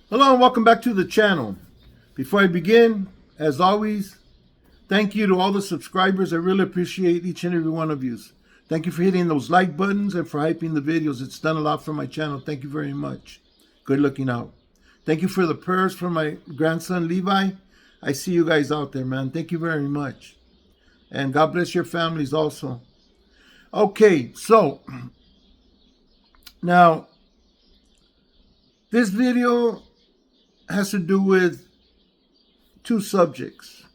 Hello and welcome back to the channel. Before I begin, as always, thank you to all the subscribers. I really appreciate each and every one of you. Thank you for hitting those like buttons and for hyping the videos. It's done a lot for my channel. Thank you very much. Good looking out. Thank you for the prayers for my grandson Levi. I see you guys out there, man. Thank you very much. And God bless your families also. Okay, so now this video has to do with two subjects: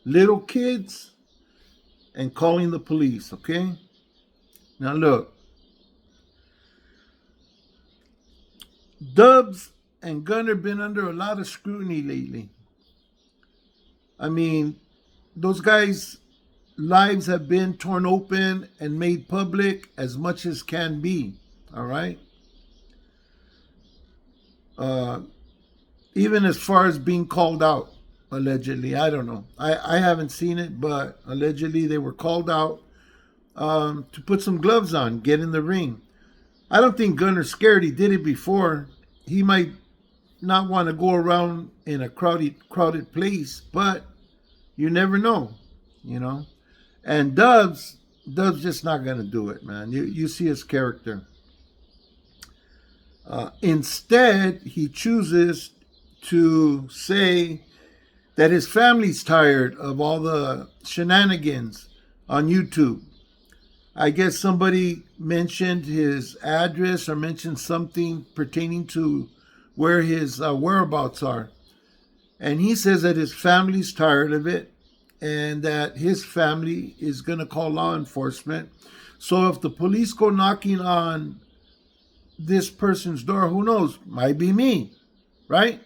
little kids and calling the police. Okay, now look, Dubs and Gunner been under a lot of scrutiny lately. I mean, those guys' lives have been torn open and made public as much as can be. All right, even as far as being called out, allegedly. I don't know. I haven't seen it, but allegedly they were called out to put some gloves on, get in the ring. I don't think Gunner's scared. He did it before. He might not want to go around in a crowded place, but you never know, you know. And Dub's just not going to do it, man. You see his character. Instead, he chooses to say that his family's tired of all the shenanigans on YouTube. I guess somebody mentioned his address or mentioned something pertaining to where his whereabouts are. And he says that his family's tired of it and that his family is going to call law enforcement. So if the police go knocking on this person's door, who knows? Might be me, right?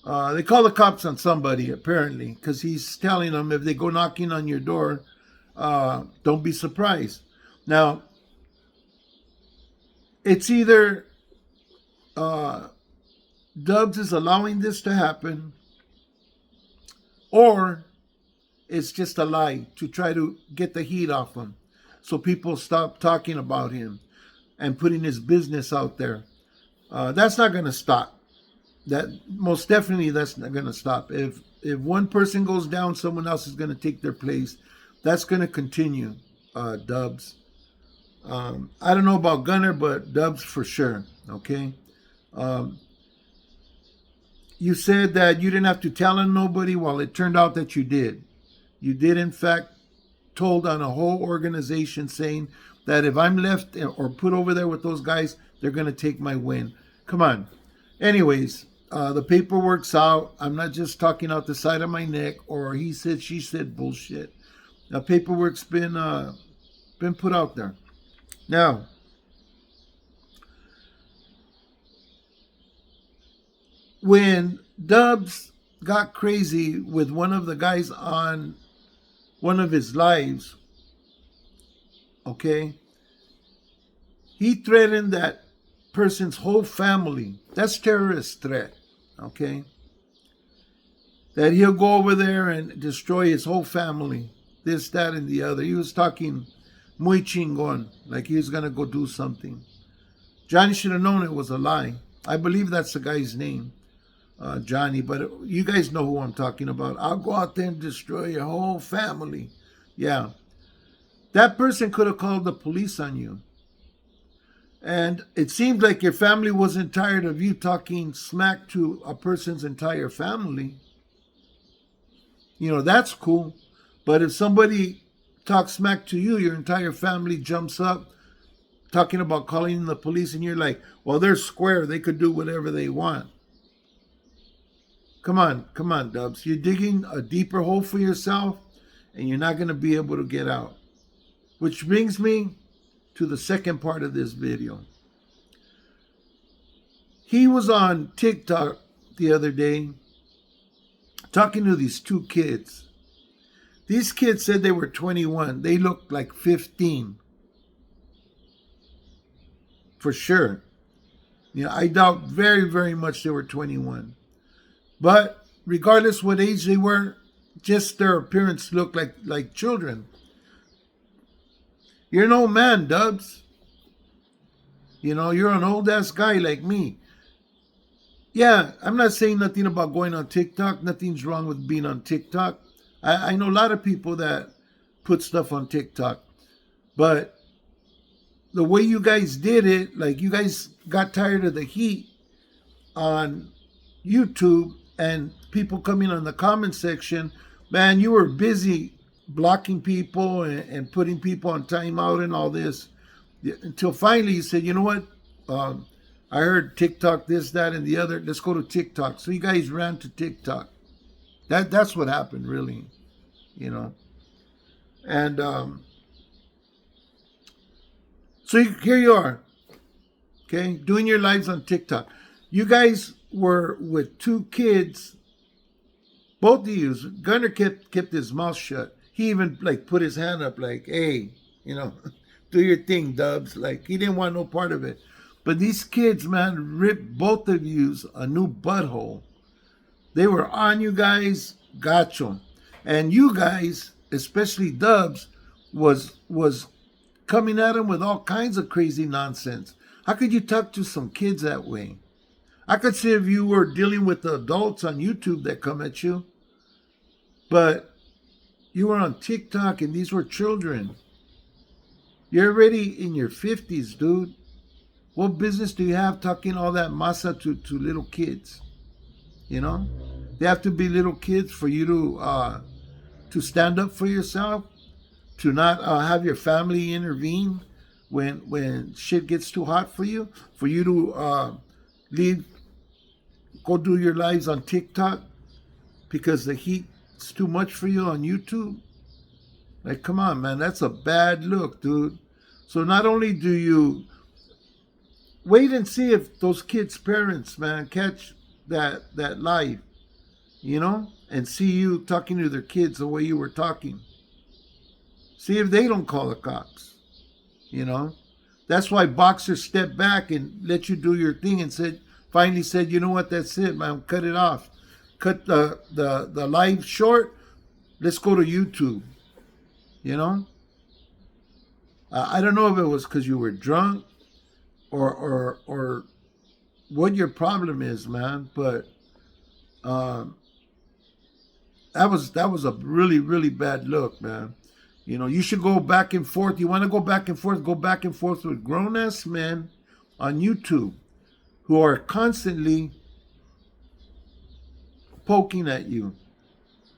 They call the cops on somebody, apparently, because he's telling them if they go knocking on your door, don't be surprised. Now, it's either Dubs is allowing this to happen, or it's just a lie to try to get the heat off him so people stop talking about him and putting his business out there. That's not going to stop. That most definitely that's not going to stop. If one person goes down, someone else is going to take their place. That's going to continue. Dubs. I don't know about Gunner, but Dubs for sure. Okay. You said that you didn't have to tell on nobody. Well, it turned out that you did. You did, in fact, told on a whole organization saying that if I'm left or put over there with those guys, they're going to take my win. Come on. Anyways, the paperwork's out. I'm not just talking out the side of my neck or he said, she said bullshit. The paperwork's been put out there. Now, when Dubs got crazy with one of the guys on one of his lives, okay, he threatened that person's whole family. That's terrorist threat, okay? That he'll go over there and destroy his whole family, this, that, and the other. He was talking muy chingon, like he was going to go do something. Johnny should have known it was a lie. I believe that's the guy's name, Johnny, but you guys know who I'm talking about. I'll go out there and destroy your whole family. Yeah. That person could have called the police on you. And it seemed like your family wasn't tired of you talking smack to a person's entire family. You know, that's cool. But if somebody talks smack to you, your entire family jumps up talking about calling the police, and you're like, well, they're square. They could do whatever they want. Come on, Dubs. You're digging a deeper hole for yourself, and you're not going to be able to get out. Which brings me to the second part of this video. He was on TikTok the other day talking to these two kids. These kids said they were 21. They looked like 15. For sure. You know, I doubt very, very much they were 21. But regardless what age they were, just their appearance looked like children. You're an old man, Dubs. You know, you're an old ass guy like me. Yeah, I'm not saying nothing about going on TikTok. Nothing's wrong with being on TikTok. I know a lot of people that put stuff on TikTok, but the way you guys did it, like you guys got tired of the heat on YouTube and people coming on the comment section, man, you were busy blocking people and putting people on timeout and all this until finally you said, you know what? Um, I heard TikTok this, that, and the other. Let's go to TikTok. So you guys ran to TikTok. That's what happened, really. You know, and so here you are, okay, doing your lives on TikTok. You guys were with two kids. Both of you. Gunner kept his mouth shut. He even like put his hand up, like, "Hey, you know, do your thing, Dubs." Like he didn't want no part of it. But these kids, man, ripped both of yous a new butthole. They were on you guys, gotcha. And you guys, especially Dubs, was coming at him with all kinds of crazy nonsense. How could you talk to some kids that way? I could see if you were dealing with the adults on YouTube that come at you, but you were on TikTok and these were children. You're already in your 50s, dude. What business do you have talking all that masa to little kids? You know? They have to be little kids for you to stand up for yourself, to not have your family intervene when shit gets too hot for you to leave, go do your lives on TikTok because the heat's too much for you on YouTube. Like, come on, man, that's a bad look, dude. So not only do you wait and see if those kids' parents, man, catch that live, you know, and see you talking to their kids the way you were talking. See if they don't call the cops, you know. That's why boxers stepped back and let you do your thing and finally said, you know what, that's it, man, cut it off. Cut the live short. Let's go to YouTube, you know. I don't know if it was because you were drunk or what your problem is, man, but um, that was a really really bad look, man. You know, you should go back and forth. You want to go back and forth? Go back and forth with grown ass men on YouTube who are constantly poking at you.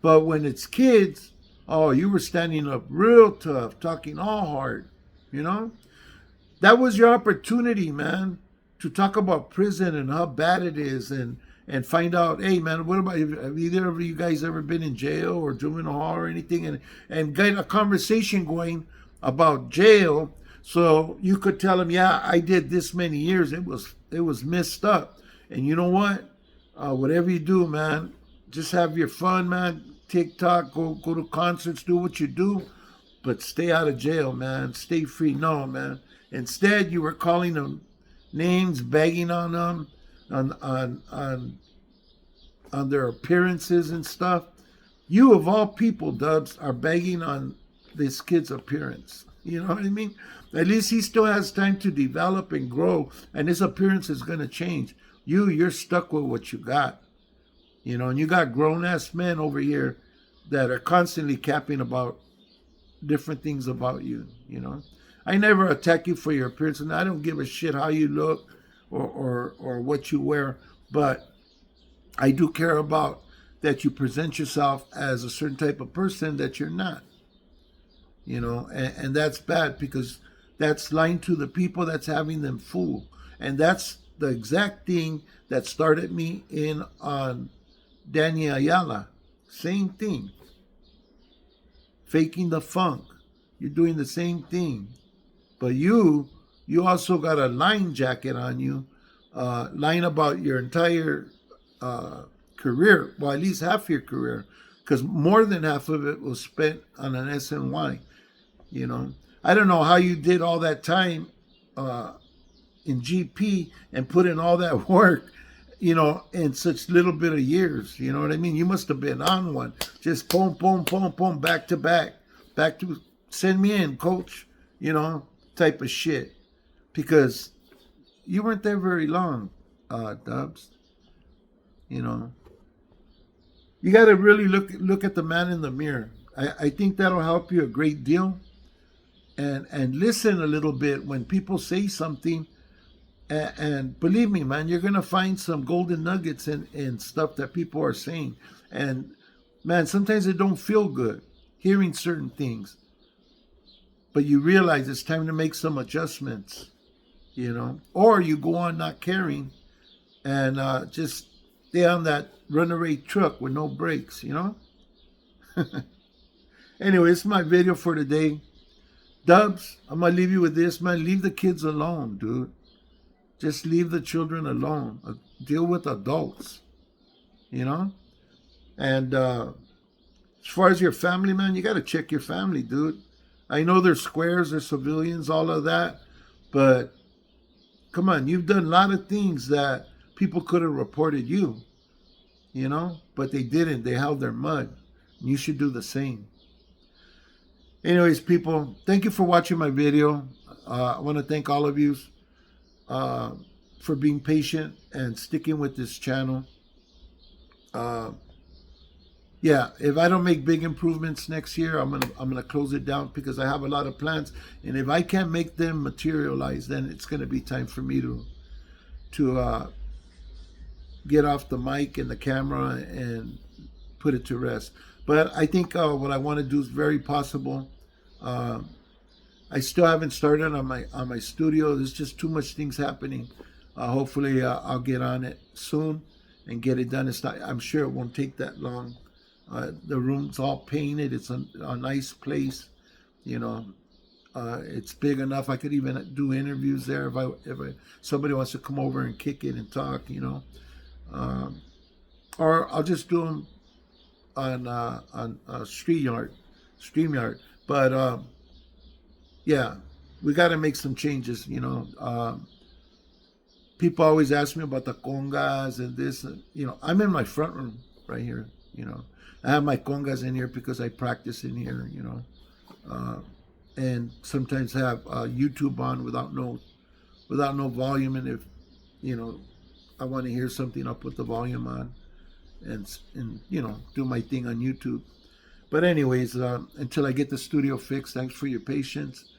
But when it's kids, oh, you were standing up real tough, talking all hard. You know, that was your opportunity, man, to talk about prison and how bad it is, and find out, hey, man, what about, have either of you guys ever been in jail or juvenile hall or anything, and get a conversation going about jail, so you could tell them, yeah, I did this many years. It was messed up, and you know what? Whatever you do, man, just have your fun, man. TikTok, go to concerts, do what you do, but stay out of jail, man. Stay free. No, man. Instead, you were calling them names, begging on them, on their appearances and stuff. You of all people, Dubs, are begging on this kid's appearance. You know what I mean? At least he still has time to develop and grow, and his appearance is going to change. You're stuck with what you got. You know, and you got grown ass men over here that are constantly capping about different things about you. You know, I never attack you for your appearance, and I don't give a shit how you look or what you wear, but I do care about that you present yourself as a certain type of person that you're not. You know, and that's bad because that's lying to the people, that's having them fooled, and that's the exact thing that started me in on Danny Ayala. Same thing. Faking the funk. You're doing the same thing. But you also got a line jacket on you, lying about your entire career, well, at least half your career, because more than half of it was spent on an SNY. You know, I don't know how you did all that time in GP and put in all that work, you know, in such little bit of years. You know what I mean? You must have been on one. Just boom, boom, boom, boom, back to back. Back to send me in, coach, you know, type of shit. Because you weren't there very long, Dubs. You know, you got to really look at the man in the mirror. I think that'll help you a great deal. And listen a little bit when people say something. And believe me, man, you're gonna find some golden nuggets in stuff that people are saying. And man, sometimes it don't feel good hearing certain things, but you realize it's time to make some adjustments, you know. Or you go on not caring and just stay on that runaway truck with no brakes, you know. Anyway, it's my video for today. Dubs, I'm gonna leave you with this, man. Leave the kids alone, dude. Just leave the children alone. Deal with adults, you know? And as far as your family, man, you got to check your family, dude. I know they're squares, they're civilians, all of that. But come on, you've done a lot of things that people could have reported you, you know? But they didn't. They held their mud. And you should do the same. Anyways, people, thank you for watching my video. I want to thank all of you for being patient and sticking with this channel. Yeah, if I don't make big improvements next year, I'm gonna close it down because I have a lot of plans, and if I can't make them materialize, then it's gonna be time for me to get off the mic and the camera and put it to rest. But I think what I want to do is very possible. I still haven't started on my studio. There's just too much things happening. Hopefully, I'll get on it soon and get it done. It's not. I'm sure it won't take that long. The room's all painted. It's a nice place. You know, it's big enough. I could even do interviews there if somebody wants to come over and kick it and talk. You know, or I'll just do them on StreamYard. But yeah, we got to make some changes, you know. People always ask me about the congas and this. You know, I'm in my front room right here, you know. I have my congas in here because I practice in here, you know. And sometimes have YouTube on without no volume. And if, you know, I want to hear something, I'll put the volume on and you know, do my thing on YouTube. But anyways, until I get the studio fixed, thanks for your patience.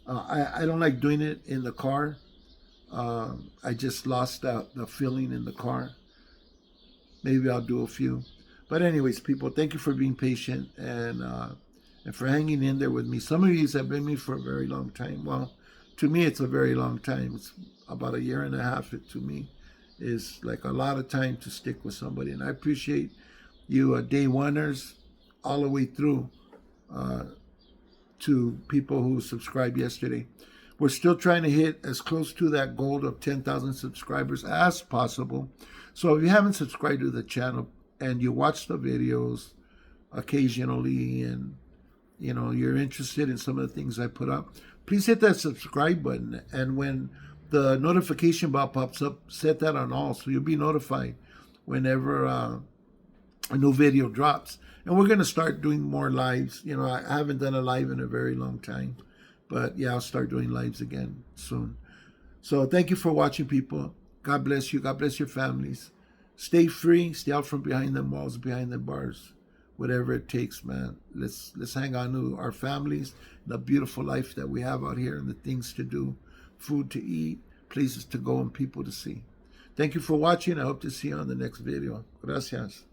I don't like doing it in the car. I just lost the feeling in the car. Maybe I'll do a few. But anyways, people, thank you for being patient and for hanging in there with me. Some of you have been with me for a very long time. Well, to me, it's a very long time. It's about 1.5 years. It, to me, is like a lot of time to stick with somebody. And I appreciate you day oneers all the way through to people who subscribed yesterday. We're still trying to hit as close to that goal of 10,000 subscribers as possible. So if you haven't subscribed to the channel and you watch the videos occasionally and, you know, you're interested in some of the things I put up, please hit that subscribe button. And when the notification bell pops up, set that on all so you'll be notified whenever a new video drops. And we're going to start doing more lives. You know, I haven't done a live in a very long time. But yeah, I'll start doing lives again soon. So thank you for watching, people. God bless you. God bless your families. Stay free. Stay out from behind the walls, behind the bars. Whatever it takes, man. Let's hang on to our families, the beautiful life that we have out here, and the things to do, food to eat, places to go, and people to see. Thank you for watching. I hope to see you on the next video. Gracias.